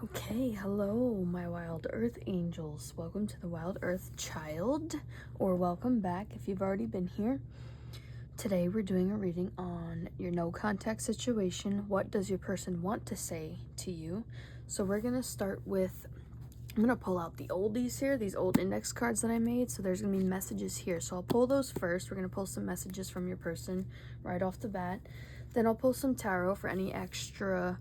Okay, hello, my Wild Earth angels. Welcome to the Wild Earth child, or welcome back if you've already been here. Today we're doing a reading on your no contact situation. What does your person want to say to you? So we're going to start with, I'm going to pull out the oldies here, these old index cards that I made. So there's going to be messages here. So I'll pull those first. We're going to pull some messages from your person right off the bat. Then I'll pull some tarot for any extra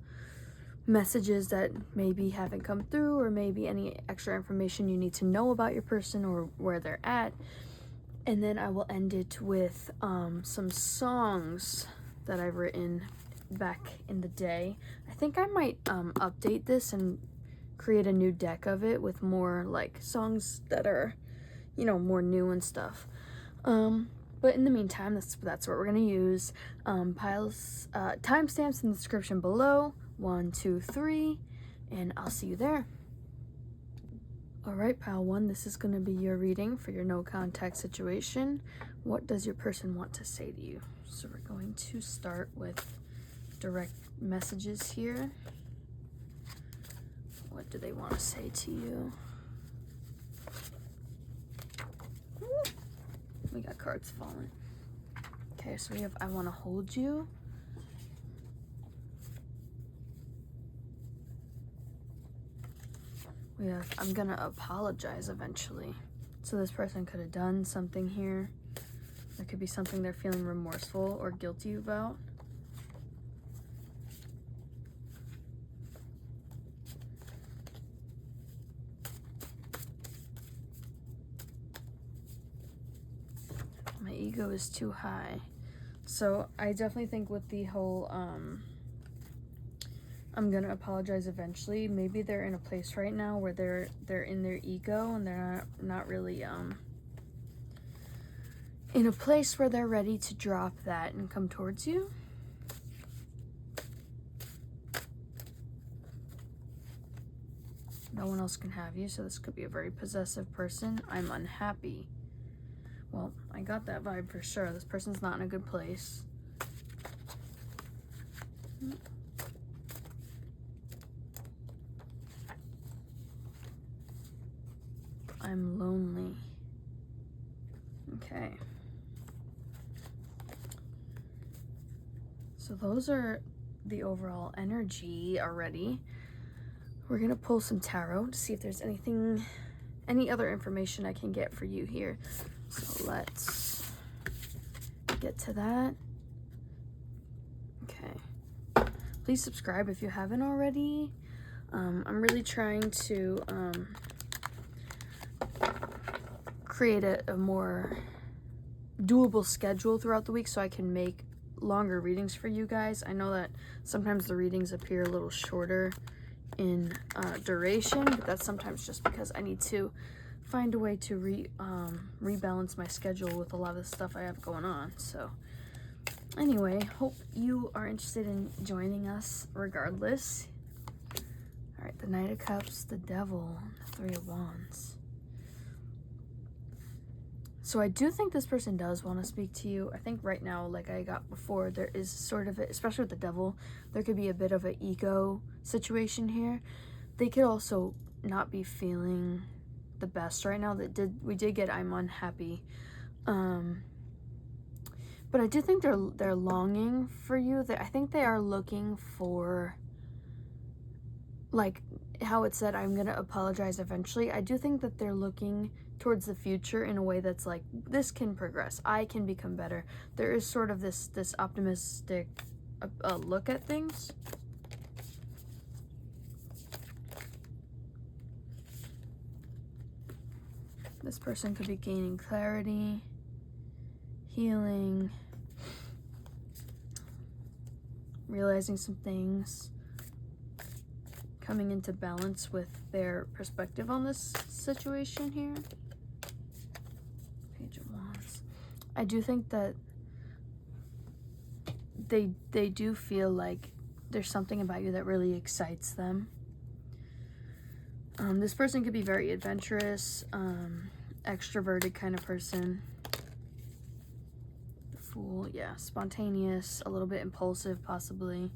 messages that maybe haven't come through, or maybe any extra information you need to know about your person or where they're at. And then I will end it with some songs that I've written back in the day. I think I might update this and create a new deck of it with more like songs that are, you know, more new and stuff. But in the meantime, that's what we're gonna use. Timestamps in the description below. 1, 2, 3, and I'll see you there. All right, pile 1, this is going to be your reading for your no contact situation. What does your person want to say to you? So we're going to start with direct messages here. What do they want to say to you? We got cards falling. Okay, so we have I want to hold you. We have I'm gonna apologize eventually. So this person could have done something here. There could be something they're feeling remorseful or guilty about. My ego is too high. So I definitely think with the whole I'm gonna apologize eventually, maybe they're in a place right now where they're in their ego and they're not really in a place where they're ready to drop that and come towards you. No one else can have you, so this could be a very possessive person. I'm unhappy. Well, I got that vibe for sure. This person's not in a good place. I'm lonely. Okay. So those are the overall energy already. We're gonna pull some tarot to see if there's any other information I can get for you here. So let's get to that. Okay. Please subscribe if you haven't already. I'm really trying to create a more doable schedule throughout the week so I can make longer readings for you guys. I know that sometimes the readings appear a little shorter in duration, but that's sometimes just because I need to find a way to rebalance my schedule with a lot of the stuff I have going on. So anyway, hope you are interested in joining us regardless. All right, the Knight of Cups, the Devil, the Three of Wands. So I do think this person does want to speak to you. I think right now, like I got before, there is sort of, especially with the Devil, there could be a bit of an ego situation here. They could also not be feeling the best right now. We did get I'm unhappy. But I do think they're longing for you. I think they are looking for, like how it said, I'm gonna apologize eventually. I do think that they're looking towards the future in a way that's like, this can progress, I can become better. There is sort of this optimistic look at things. This person could be gaining clarity, healing, realizing some things, coming into balance with their perspective on this situation here. Page of Wands. I do think that they do feel like there's something about you that really excites them. This person could be very adventurous, extroverted kind of person. The Fool, yeah, spontaneous, a little bit impulsive possibly.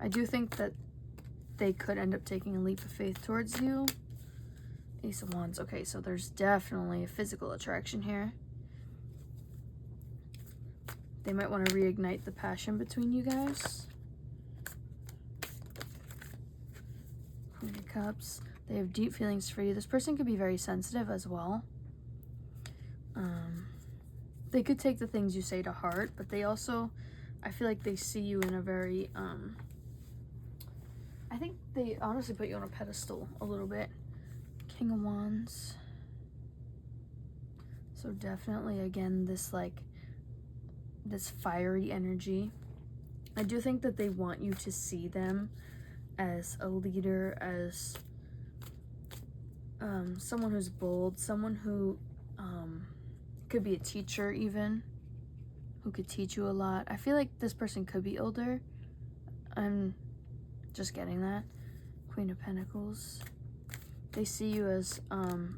I do think that they could end up taking a leap of faith towards you. Ace of Wands. Okay, so there's definitely a physical attraction here. They might want to reignite the passion between you guys. Queen of Cups. They have deep feelings for you. This person could be very sensitive as well. They could take the things you say to heart, but they also, I feel like they see you in a very, I think they honestly put you on a pedestal a little bit. King of Wands. So definitely, again, this like, this fiery energy. I do think that they want you to see them as a leader, as someone who's bold, someone who could be a teacher even, who could teach you a lot. I feel like this person could be older. I'm just getting that. Queen of Pentacles. They see you as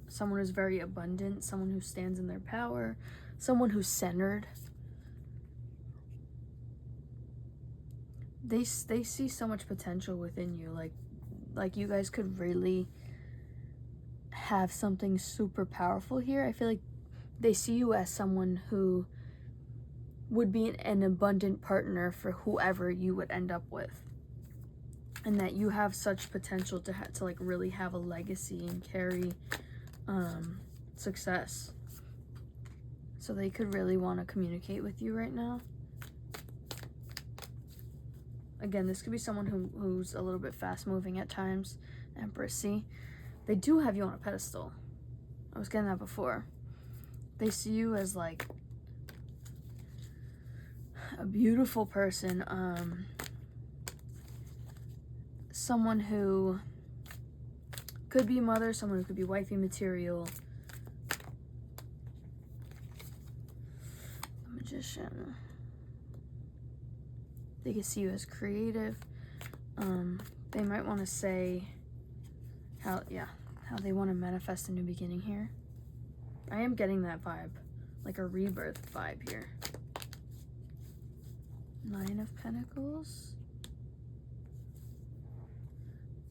someone who's very abundant, someone who stands in their power, someone who's centered. They see so much potential within you. Like you guys could really have something super powerful here. I feel like they see you as someone who would be an abundant partner for whoever you would end up with. And that you have such potential to like really have a legacy and carry success. So they could really want to communicate with you right now. Again, this could be someone who's a little bit fast moving at times. Empress, see? They do have you on a pedestal. I was getting that before. They see you as like a beautiful person. Someone who could be mother, someone who could be wifey material. The Magician. They can see you as creative. They might want to say how they want to manifest a new beginning here. I am getting that vibe, like a rebirth vibe here. Nine of Pentacles.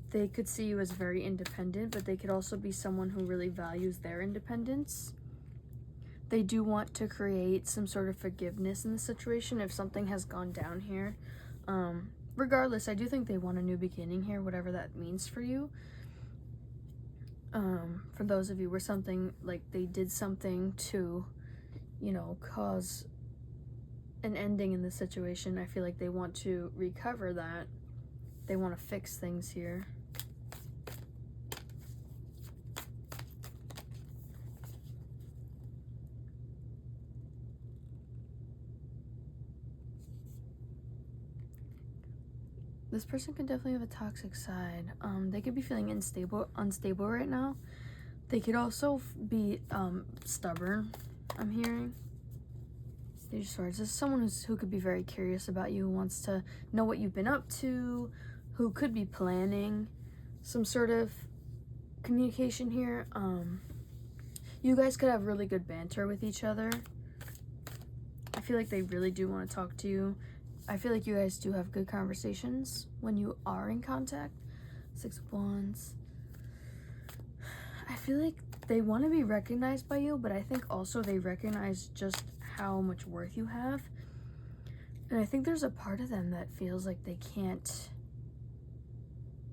They could see you as very independent, but they could also be someone who really values their independence. They do want to create some sort of forgiveness in the situation if something has gone down here. Regardless, I do think they want a new beginning here, whatever that means for you. For those of you where something, like they did something to, you know, cause an ending in the situation, I feel like they want to recover that. They want to fix things here. This person could definitely have a toxic side. They could be feeling unstable right now. They could also be stubborn, I'm hearing. Page of Swords. This is someone who could be very curious about you, who wants to know what you've been up to, who could be planning some sort of communication here. You guys could have really good banter with each other. I feel like they really do want to talk to you. I feel like you guys do have good conversations when you are in contact. Six of Wands. I feel like they want to be recognized by you, but I think also they recognize just how much worth you have. And I think there's a part of them that feels like they can't,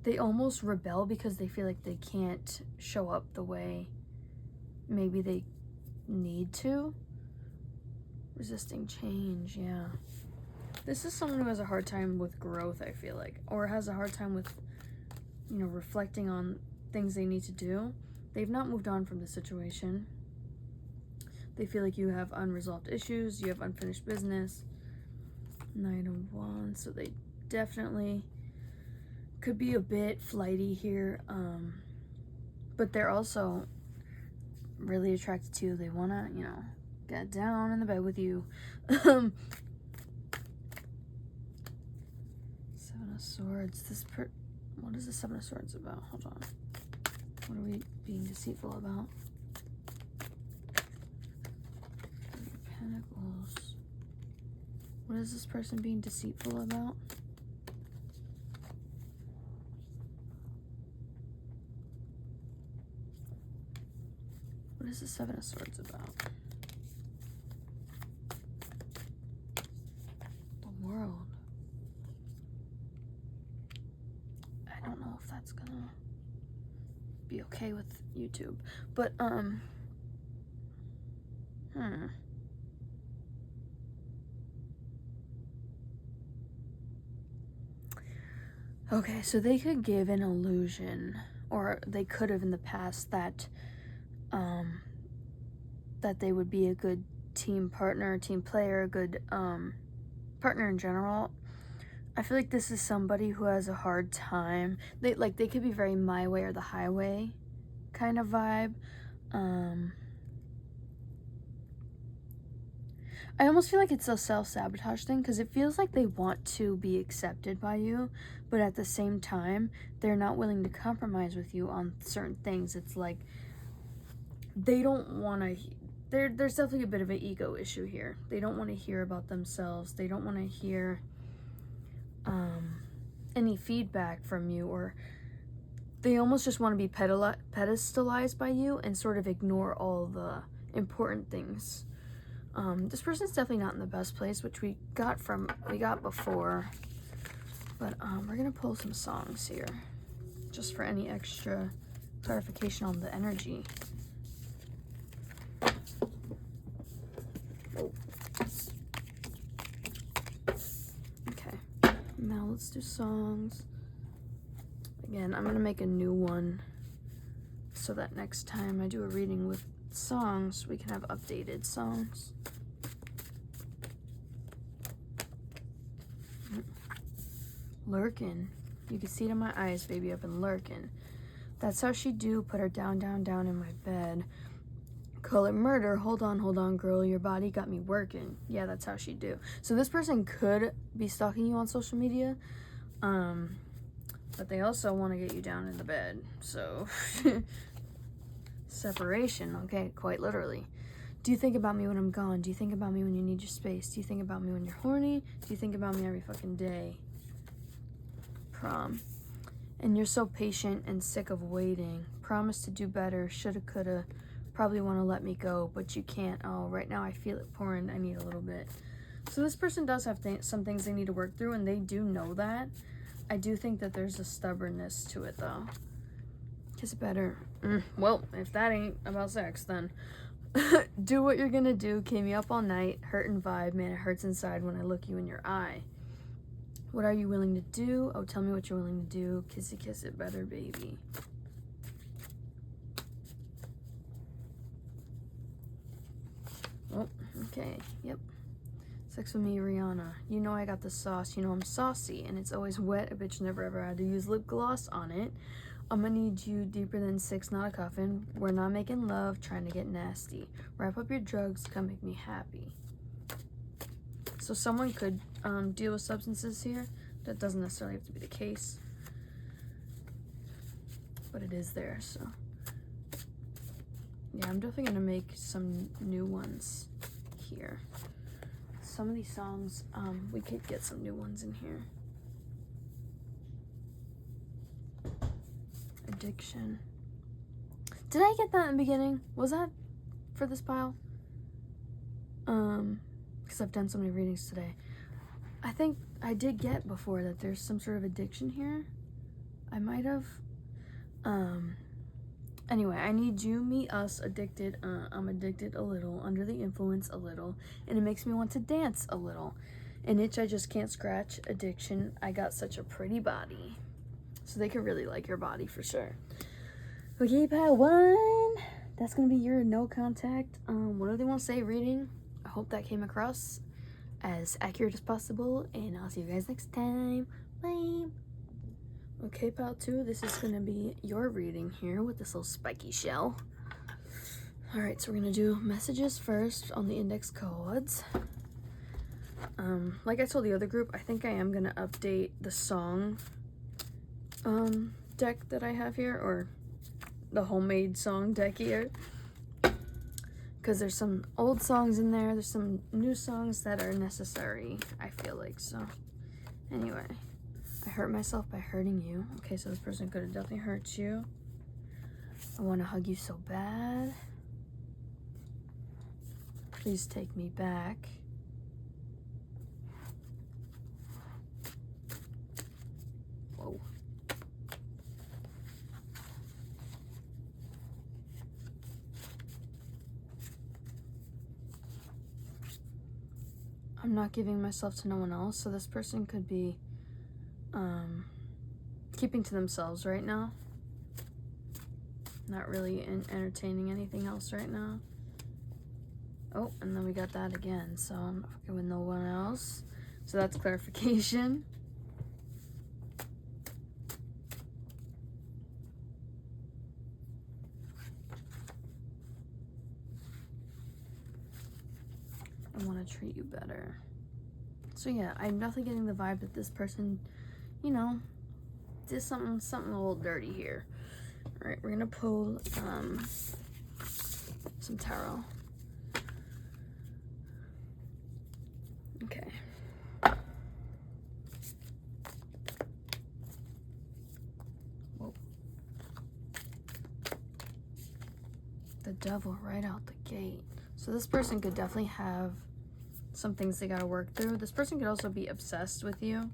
they almost rebel because they feel like they can't show up the way maybe they need to. Resisting change, yeah. This is someone who has a hard time with growth, I feel like, or has a hard time with, you know, reflecting on things they need to do. They've not moved on from the situation. They feel like you have unresolved issues, you have unfinished business. Knight of Wands, so they definitely could be a bit flighty here, but they're also really attracted to you. They want to, you know, get down in the bed with you. Seven of Swords. What is the Seven of Swords about? Hold on. What are we being deceitful about? Three of Pentacles. What is this person being deceitful about? What is the Seven of Swords about? The World. I don't know if that's gonna be okay with YouTube, but okay, so they could give an illusion, or they could have in the past, that that they would be a good team partner, team player, a good partner in general. I feel like this is somebody who has a hard time. They could be very my way or the highway kind of vibe. I almost feel like it's a self-sabotage thing, because it feels like they want to be accepted by you, but at the same time, they're not willing to compromise with you on certain things. It's like they don't want to... There's definitely a bit of an ego issue here. They don't want to hear about themselves. They don't want to hear any feedback from you, or they almost just want to be pedestalized by you and sort of ignore all the important things. This person's definitely not in the best place, which we got before, but we're gonna pull some songs here just for any extra clarification on the energy. Okay, now let's do songs. Again, I'm gonna make a new one so that next time I do a reading with songs, we can have updated songs. Lurking. You can see it in my eyes, baby. I've been lurking. That's how she do. Put her down, down, down in my bed. Call it murder. Hold on, girl. Your body got me working. Yeah, that's how she do. So this person could be stalking you on social media, but they also want to get you down in the bed. So separation, okay, quite literally. Do you think about me when I'm gone? Do you think about me when you need your space? Do you think about me when you're horny? Do you think about me every fucking day? Prom. And you're so patient and sick of waiting. Promise to do better. Shoulda, coulda. Probably want to let me go, but you can't. Oh, right now I feel it pouring. I need a little bit. So this person does have some things they need to work through, and they do know that. I do think that there's a stubbornness to it, though. Kiss it better. Well, if that ain't about sex, then do what you're gonna do. Keep me up all night. Hurt and vibe. Man, it hurts inside when I look you in your eye. What are you willing to do? Oh, tell me what you're willing to do. Kiss it better, baby. Oh, okay. Yep. Sex with me, Rihanna. You know I got the sauce. You know I'm saucy, and it's always wet. A bitch never ever had to use lip gloss on it. I'm gonna need you deeper than 6, not a coffin. We're not making love, trying to get nasty. Wrap up your drugs, come make me happy. So someone could deal with substances here. That doesn't necessarily have to be the case, but it is there, so. Yeah, I'm definitely gonna make some new ones here. Some of these songs, we could get some new ones in here. Addiction. Did I get that in the beginning? Was that for this pile? Because I've done so many readings today. I think I did get before that there's some sort of addiction here. I might have. Anyway, I need you, me, us, addicted. I'm addicted a little, under the influence a little, and it makes me want to dance a little. An itch I just can't scratch. Addiction. I got such a pretty body. So they could really like your body for sure. Okay, pile 1. That's gonna be your no contact. What do they want to say reading? I hope that came across as accurate as possible, and I'll see you guys next time. Bye. Okay, pile 2, this is gonna be your reading here with this little spiky shell. Alright, so we're gonna do messages first on the index cards. Like I told the other group, I think I am gonna update the song deck that I have here, or the homemade song deck here, because there's some old songs in there, there's some new songs that are necessary, I feel like. So anyway, I hurt myself by hurting you. Okay, so this person could have definitely hurt you. I want to hug you so bad. Please take me back. Whoa. I'm not giving myself to no one else, so this person could be keeping to themselves right now. Not really entertaining anything else right now. Oh, and then we got that again, so I'm not fucking with no one else. So that's clarification. I want to treat you better. So yeah, I'm definitely getting the vibe that this person, you know, did something a little dirty here. All right, we're gonna pull some tarot. Okay. Whoa. The devil right out the gate. So this person could definitely have some things they gotta work through. This person could also be obsessed with you.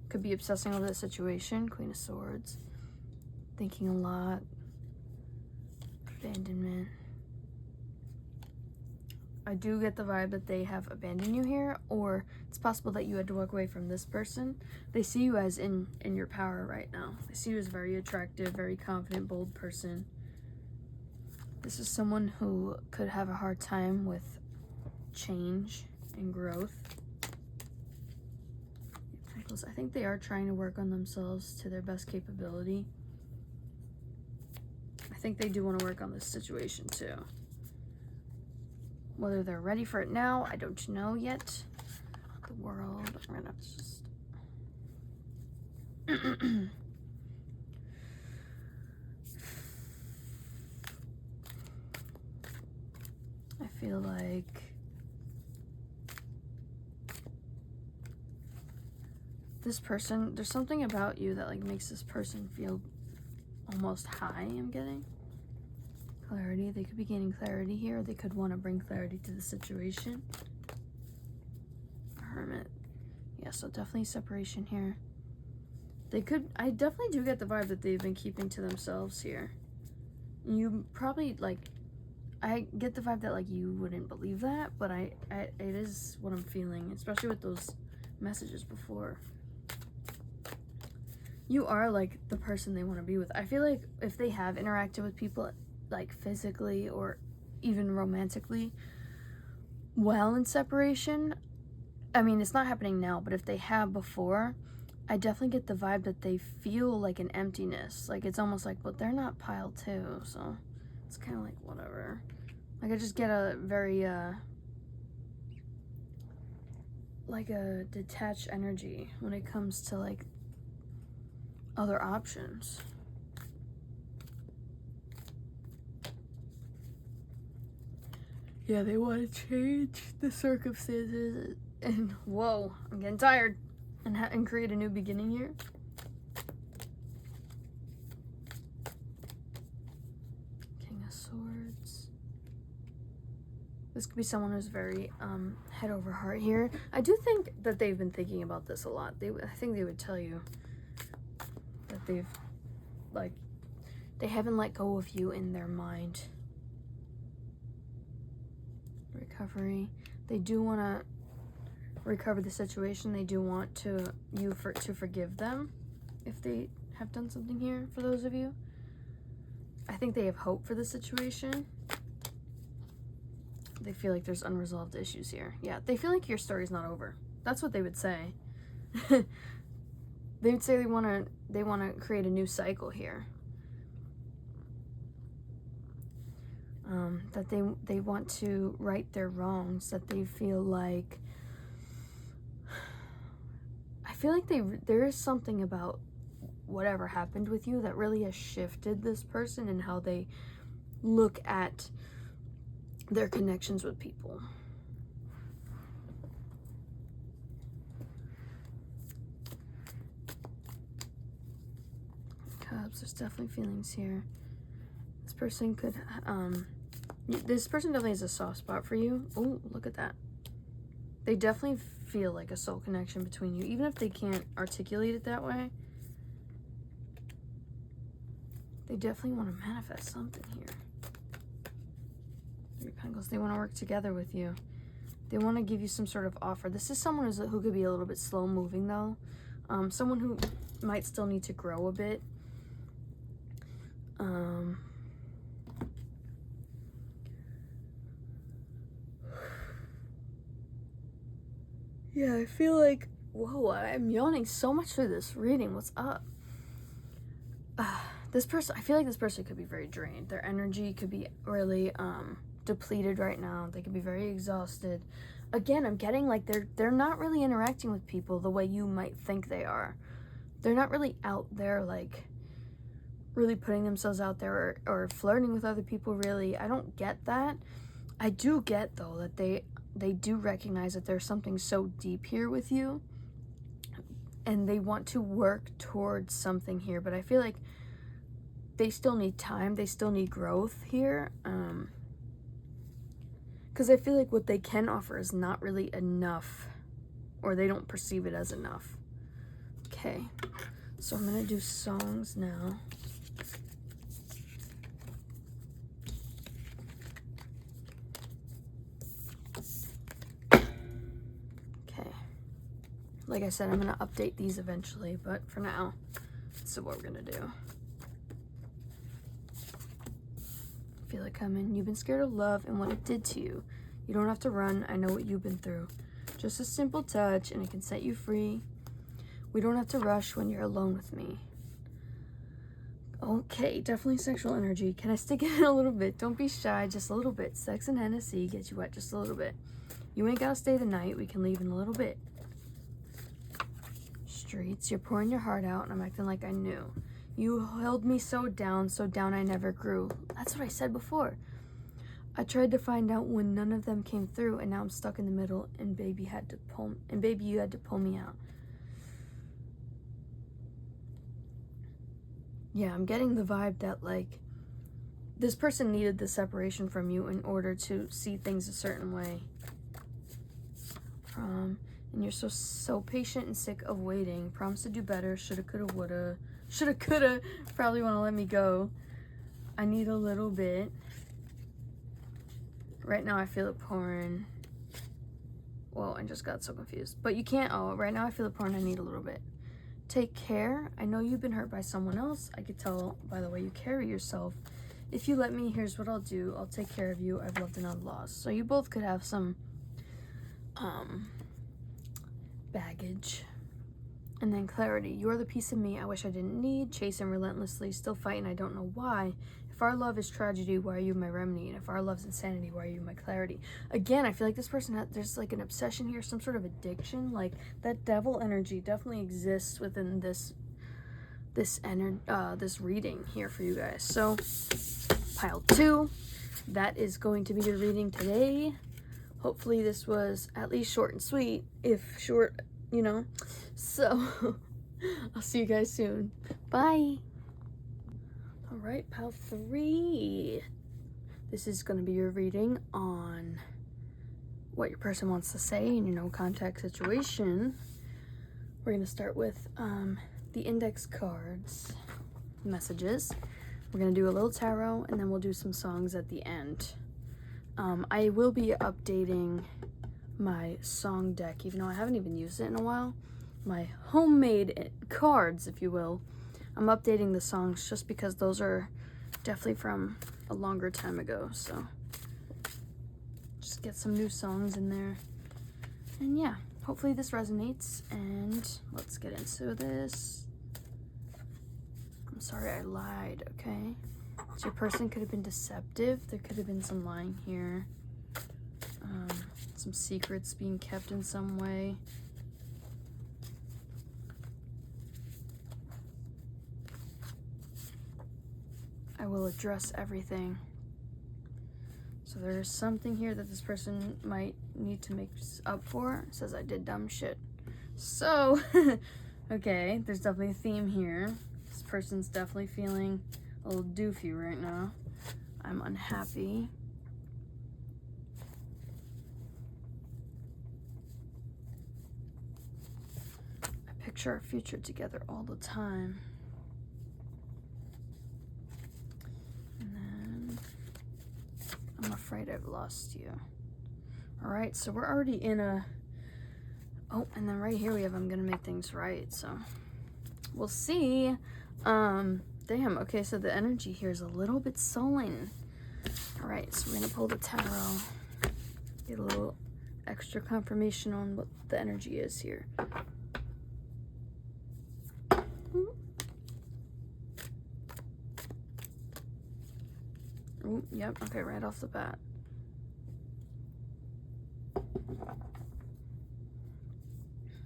Could be obsessing over the situation. Queen of Swords. Thinking a lot. Abandonment. I do get the vibe that they have abandoned you here, or it's possible that you had to walk away from this person. They see you as in your power right now. They see you as very attractive, very confident, bold person. This is someone who could have a hard time with change and growth. I think they are trying to work on themselves to their best capability. I think they do want to work on this situation too. Whether they're ready for it now, I don't know yet. The World, we're gonna just... I feel like this person, there's something about you that like makes this person feel almost high, I'm getting. Clarity, they could be gaining clarity here. They could want to bring clarity to the situation. Hermit. Yeah, so definitely separation here. They could, I definitely do get the vibe that they've been keeping to themselves here. You probably, like, I get the vibe that, like, you wouldn't believe that, but it is what I'm feeling, especially with those messages before. You are, like, the person they want to be with. I feel like if they have interacted with people, like, physically or even romantically, while in separation, I mean, it's not happening now, but if they have before, I definitely get the vibe that they feel like an emptiness. Like, it's almost like, but they're not piled too, so it's kind of like, whatever. Like, I just get a very, like a detached energy when it comes to, like, other options. Yeah, they want to change the circumstances and, whoa, I'm getting tired, and create a new beginning here. King of Swords. This could be someone who's very head over heart here. I do think that they've been thinking about this a lot. I think they would tell you that they've, like, they haven't let go of you in their mind. Recovery. They do want to recover the situation. They do want to forgive them if they have done something here. For those of you, I think they have hope for the situation. They feel like there's unresolved issues here. Yeah, they feel like your story's not over. That's what they would say. They would say they want to create a new cycle here. That they want to right their wrongs, that they feel like, I feel like there is something about whatever happened with you that really has shifted this person and how they look at their connections with people. Cups, there's definitely feelings here. This person could This person definitely has a soft spot for you. Oh, look at that. They definitely feel like a soul connection between you, even if they can't articulate it that way. They definitely want to manifest something here. Three of Pentacles. They want to work together with you. They want to give you some sort of offer. This is someone who could be a little bit slow moving, though. Someone who might still need to grow a bit. Yeah, I feel like, whoa, I'm yawning so much through this reading. What's up? This person, I feel like this person could be very drained. Their energy could be really depleted right now. They could be very exhausted. Again, I'm getting like they're not really interacting with people the way you might think they are. They're not really out there like really putting themselves out there or flirting with other people, really. I don't get that. I do get, though, that they do recognize that there's something so deep here with you, and they want to work towards something here, but I feel like they still need time. They still need growth here, because I feel like what they can offer is not really enough, or they don't perceive it as enough. Okay, so I'm gonna do songs now. Like I said, I'm going to update these eventually, but for now, this is what we're going to do. Feel it coming. You've been scared of love and what it did to you. You don't have to run. I know what you've been through. Just a simple touch and it can set you free. We don't have to rush when you're alone with me. Okay, definitely sexual energy. Can I stick it in a little bit? Don't be shy, just a little bit. Sex and Hennessy get you wet just a little bit. You ain't gotta stay the night. We can leave in a little bit. Streets, you're pouring your heart out and I'm acting like I knew. You held me so down I never grew. That's what I said before. I tried to find out when none of them came through, and now I'm stuck in the middle, and baby, you had to pull me out. Yeah, I'm getting the vibe that like this person needed the separation from you in order to see things a certain way. And you're so patient and sick of waiting. Promise to do better. Shoulda, coulda, woulda. Shoulda, coulda. Probably want to let me go. I need a little bit. Right now I feel it pouring. Whoa, I just got so confused. But you can't. Oh, right now I feel it pouring. I need a little bit. Take care. I know you've been hurt by someone else. I could tell by the way you carry yourself. If you let me, here's what I'll do. I'll take care of you. I've loved and I've lost. So you both could have some baggage. And then clarity. You are the piece of me I wish I didn't need. Chasing relentlessly, still fighting, I don't know why. If our love is tragedy, why are you my remedy? And if our love's insanity, why are you my clarity? Again, I feel like this person there's like an obsession here, some sort of addiction. Like that devil energy definitely exists within this reading here for you guys. So pile 2, that is going to be your reading today. Hopefully this was at least short and sweet, if short, you know. So I'll see you guys soon. Bye. All right, pile 3. This is going to be your reading on what your person wants to say in your no contact situation. We're going to start with the index cards, messages. We're going to do a little tarot, and then we'll do some songs at the end. I will be updating my song deck, even though I haven't even used it in a while. My homemade cards, if you will. I'm updating the songs just because those are definitely from a longer time ago. So just get some new songs in there. And yeah, hopefully this resonates. And let's get into this. I'm sorry I lied, okay? So your person could have been deceptive. There could have been some lying here. Some secrets being kept in some way. I will address everything. So there's something here that this person might need to make up for. It says I did dumb shit. So, okay, there's definitely a theme here. This person's definitely feeling a little doofy right now. I'm unhappy. picture our future together all the time. And then I'm afraid I've lost you. All right, so we're already in a, oh, and then right here we have I'm gonna make things right, so we'll see. Damn, okay, so the energy here is a little bit sullen. All right, so we're gonna pull the tarot, get a little extra confirmation on what the energy is here. Oh, yep, okay, right off the bat.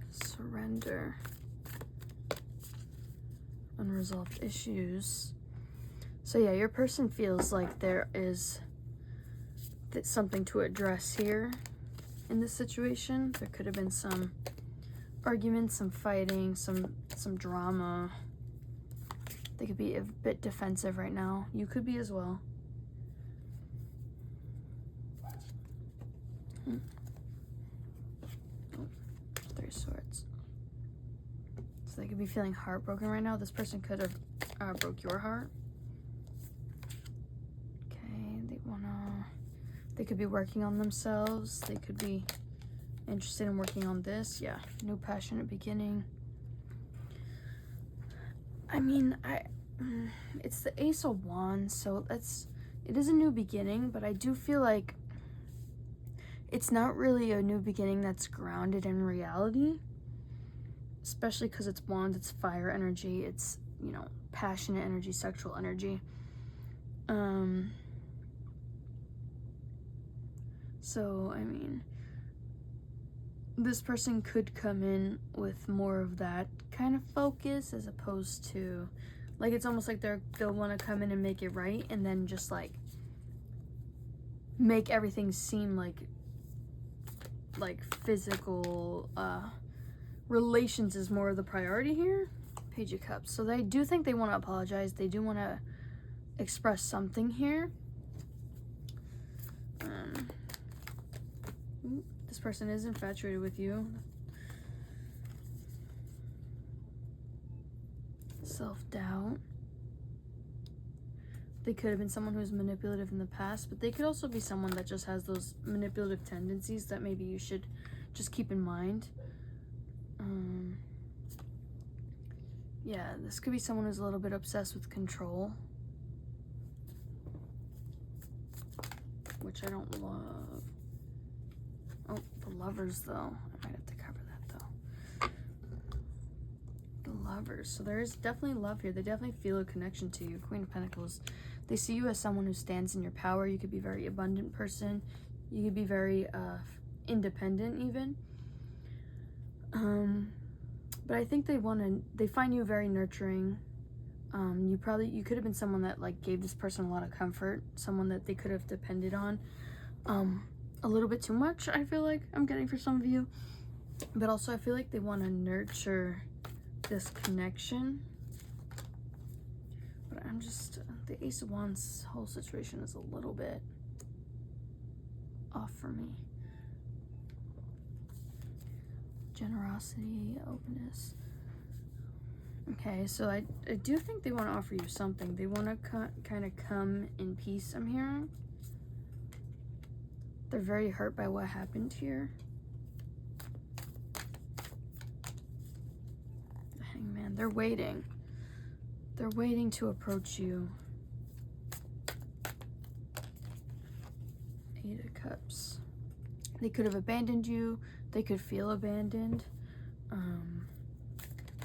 Surrender. Unresolved issues. So yeah, your person feels like there is something to address here in this situation. There could have been some arguments, some fighting, some drama. They could be a bit defensive right now. You could be as well. Oh, 3 swords. So they could be feeling heartbroken right now. This person could have broke your heart. Okay, they could be working on themselves. They could be interested in working on this. Yeah, new passionate beginning. I mean, it's the Ace of Wands, so it is a new beginning, but I do feel like it's not really a new beginning that's grounded in reality, especially because it's wands, it's fire energy, it's, you know, passionate energy, sexual energy. So, I mean, this person could come in with more of that kind of focus as opposed to, like, it's almost like they'll want to come in and make it right and then just, like, make everything seem like physical relations is more of the priority here. Page of Cups. So they do think they want to apologize. They do want to express something here. This person is infatuated with you. Self-doubt. They could have been someone who was manipulative in the past, but they could also be someone that just has those manipulative tendencies that maybe you should just keep in mind. Yeah, this could be someone who's a little bit obsessed with control, which I don't love. Oh, the Lovers, though. I might have to cover that, though. The Lovers. So there is definitely love here. They definitely feel a connection to you. Queen of Pentacles. They see you as someone who stands in your power. You could be a very abundant person. You could be very independent, even. But I think they find you very nurturing. You could have been someone that, like, gave this person a lot of comfort. Someone that they could have depended on. A little bit too much, I feel like I'm getting for some of you. But also I feel like they want to nurture this connection. But I'm just, the Ace of Wands whole situation is a little bit off for me. Generosity, openness. Okay, so I do think they want to offer you something. They want to kind of come in peace, I'm hearing. They're very hurt by what happened here. The Hangman, they're waiting. They're waiting to approach you. 8 of Cups. They could have abandoned you. They could feel abandoned.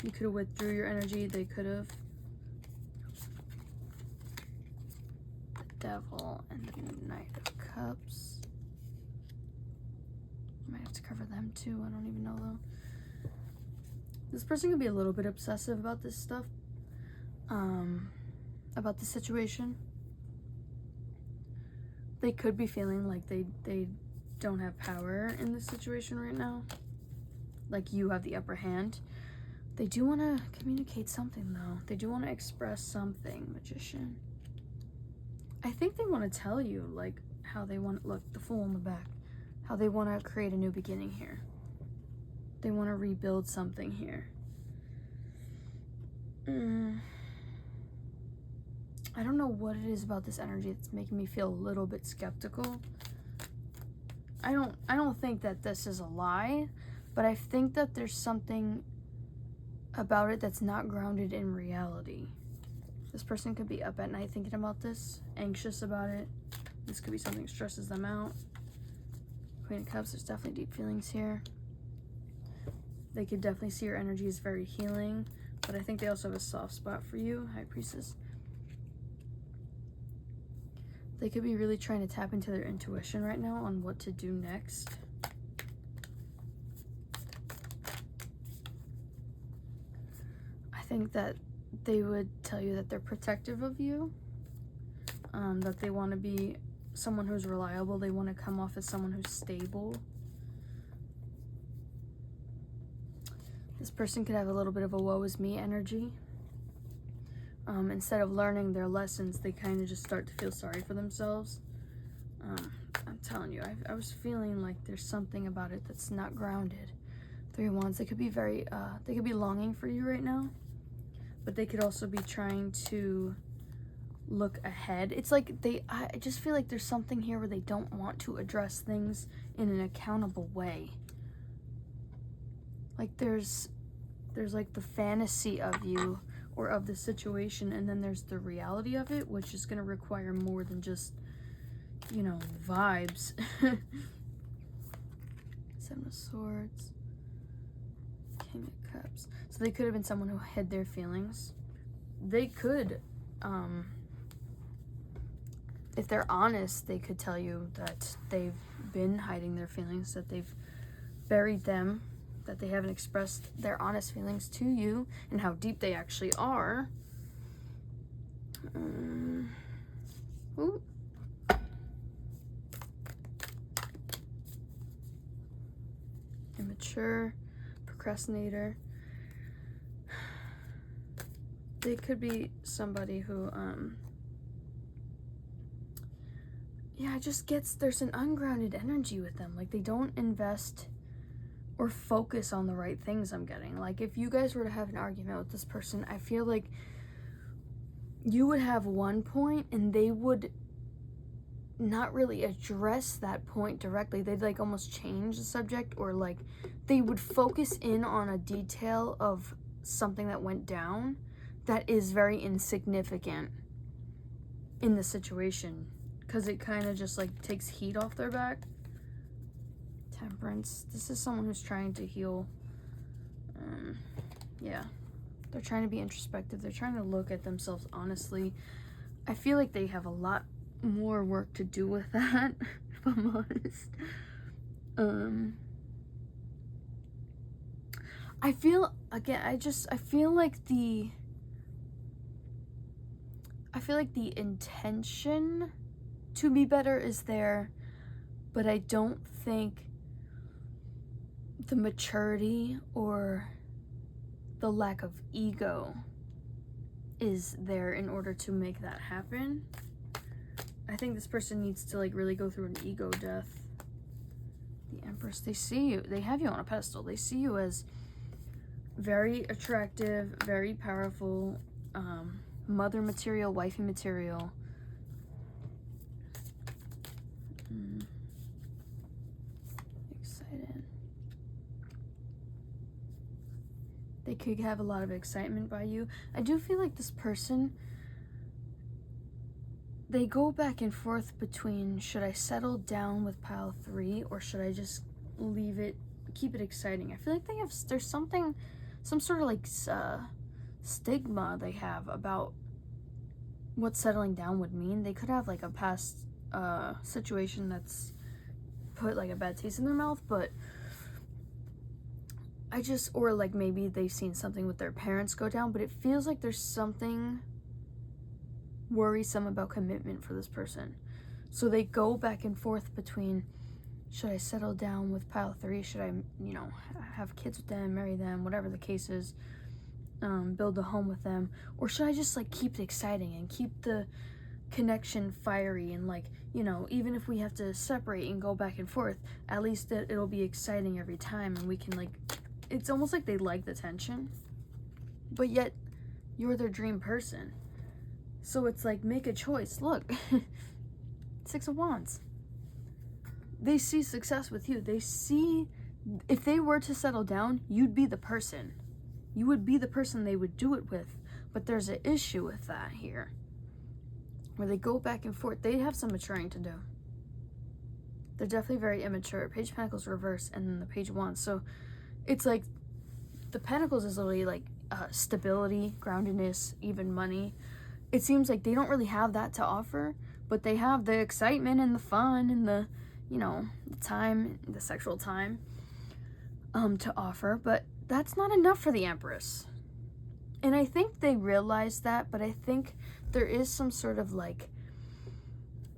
You could have withdrew your energy. They could have. The Devil and the Knight of Cups. I might have to cover them too. I don't even know though. This person could be a little bit obsessive about this stuff. About the situation. They could be feeling like they don't have power in this situation right now. Like you have the upper hand. They do want to communicate something though. They do want to express something, Magician. I think they want to tell you like how they want, look, the Fool in the back, how they want to create a new beginning here. They want to rebuild something here. I don't know what it is about this energy that's making me feel a little bit skeptical. I don't think that this is a lie, but I think that there's something about it that's not grounded in reality. This person could be up at night thinking about this, anxious about it. This could be something that stresses them out. Queen of Cups, there's definitely deep feelings here. They could definitely see your energy is very healing, but I think they also have a soft spot for you, High Priestess. They could be really trying to tap into their intuition right now on what to do next. I think that they would tell you that they're protective of you, that they want to be someone who's reliable. They want to come off as someone who's stable. This person could have a little bit of a woe is me energy. Instead of learning their lessons, they kind of just start to feel sorry for themselves. I'm telling you, I was feeling like there's something about it that's not grounded. 3 of Wands, they could be very, they could be longing for you right now, but they could also be trying to look ahead. It's like I just feel like there's something here where they don't want to address things in an accountable way. Like there's like the fantasy of you or of the situation, and then there's the reality of it, which is going to require more than just, you know, vibes. 7 of Swords, King of Cups. So they could have been someone who hid their feelings. They could, if they're honest, they could tell you that they've been hiding their feelings, that they've buried them, that they haven't expressed their honest feelings to you and how deep they actually are. Immature, procrastinator. They could be somebody who, yeah, it just gets, there's an ungrounded energy with them. Like they don't invest or focus on the right things, I'm getting. Like if you guys were to have an argument with this person, I feel like you would have one point and they would not really address that point directly. They'd like almost change the subject, or like they would focus in on a detail of something that went down that is very insignificant in the situation, because it kind of just like takes heat off their back. Temperance. This is someone who's trying to heal. Yeah, they're trying to be introspective. They're trying to look at themselves honestly. I feel like they have a lot more work to do with that, if I'm honest. I feel, again, I feel like the intention to be better is there, but I don't think the maturity or the lack of ego is there in order to make that happen. I think this person needs to like really go through an ego death. The Empress, they see you, they have you on a pedestal. They see you as very attractive, very powerful, mother material, wifey material. Excited. They could have a lot of excitement by you. I do feel like this person, they go back and forth between, should I settle down with pile 3 or should I just leave it, keep it exciting? I feel like there's something, some sort of like stigma they have about what settling down would mean. They could have like a past situation that's put like a bad taste in their mouth, but or like maybe they've seen something with their parents go down, but it feels like there's something worrisome about commitment for this person. So they go back and forth between, should I settle down with pile 3? Should I, you know, have kids with them, marry them, whatever the case is, build a home with them? Or should I just like keep it exciting and keep the connection fiery and like, you know, even if we have to separate and go back and forth, at least it'll be exciting every time and we can like, it's almost like they like the tension, but yet You're their dream person. So it's like, make a choice. Look, Six of Wands. They see success with you. They see, if they were to settle down, you'd be the person. You would be the person they would do it with. But there's an issue with that here, where they go back and forth. They have some maturing to do. They're definitely very immature. Page of Pentacles reverse, and then the Page of Wands. So it's like the Pentacles is literally like stability, groundedness, even money. It seems like they don't really have that to offer, but they have the excitement and the fun and the, you know, the time, the sexual time to offer. But that's not enough for the Empress. And I think they realize that, but I think there is some sort of like,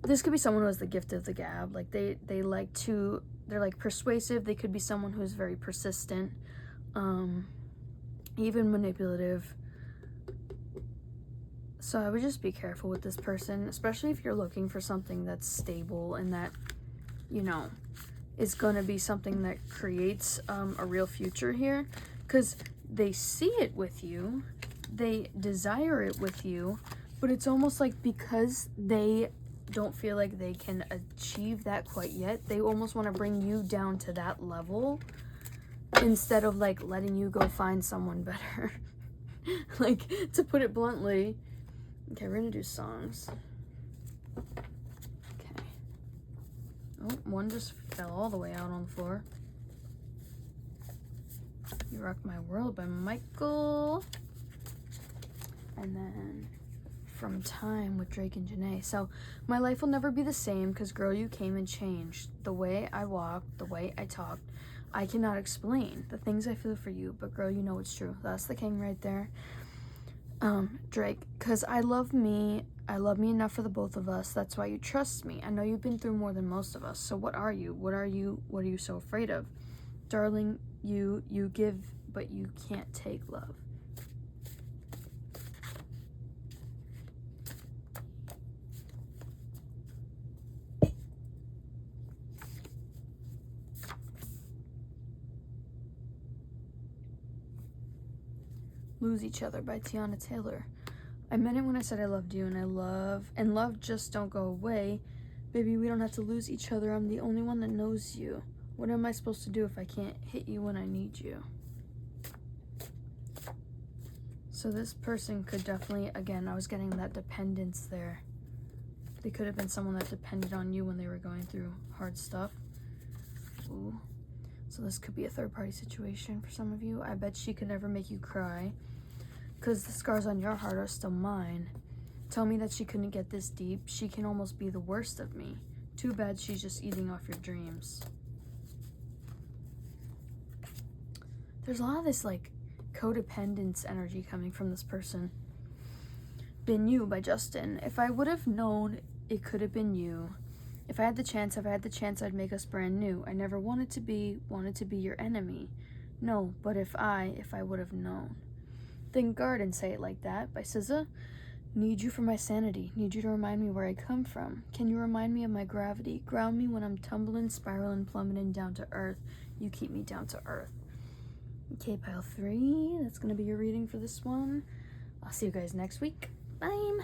this could be someone who has the gift of the gab. Like they're like persuasive. They could be someone who is very persistent, even manipulative. So I would just be careful with this person, especially if you're looking for something that's stable and that, you know, is going to be something that creates a real future here. Because they see it with you, they desire it with you, but it's almost like because they don't feel like they can achieve that quite yet, they almost want to bring you down to that level instead of like letting you go find someone better. Like, to put it bluntly. Okay, we're gonna do songs. Okay. Oh, one just fell all the way out on the floor. You Rock My World by Michael. And then From Time with Drake and Janae. So, my life will never be the same because, girl, you came and changed. The way I walked, the way I talked, I cannot explain the things I feel for you, but girl, you know it's true. That's the king right there. Drake, because I love me enough for the both of us. That's why you trust me. I know you've been through more than most of us. So what are you? What are you so afraid of? Darling, you give, but you can't take love. Lose Each Other by Tiana Taylor. I meant it when I said I loved you, and love just don't go away. Baby, we don't have to lose each other. I'm the only one that knows you. What am I supposed to do if I can't hit you when I need you? So this person could definitely, again, I was getting that dependence there. They could have been someone that depended on you when they were going through hard stuff. Ooh. So this could be a third-party situation for some of you. I bet she could never make you cry, because the scars on your heart are still mine. Tell me that she couldn't get this deep. She can almost be the worst of me. Too bad she's just eating off your dreams. There's a lot of this, like, codependence energy coming from this person. Been You by Justin. If I would have known it could have been you. If I had the chance, I'd make us brand new. I never wanted to be your enemy. No, but if I would have known. Then guard and say it like that by SZA. Need you for my sanity. Need you to remind me where I come from. Can you remind me of my gravity? Ground me when I'm tumbling, spiraling, plummeting down to earth. You keep me down to earth. Okay, pile 3. That's going to be your reading for this one. I'll see you guys next week. Bye.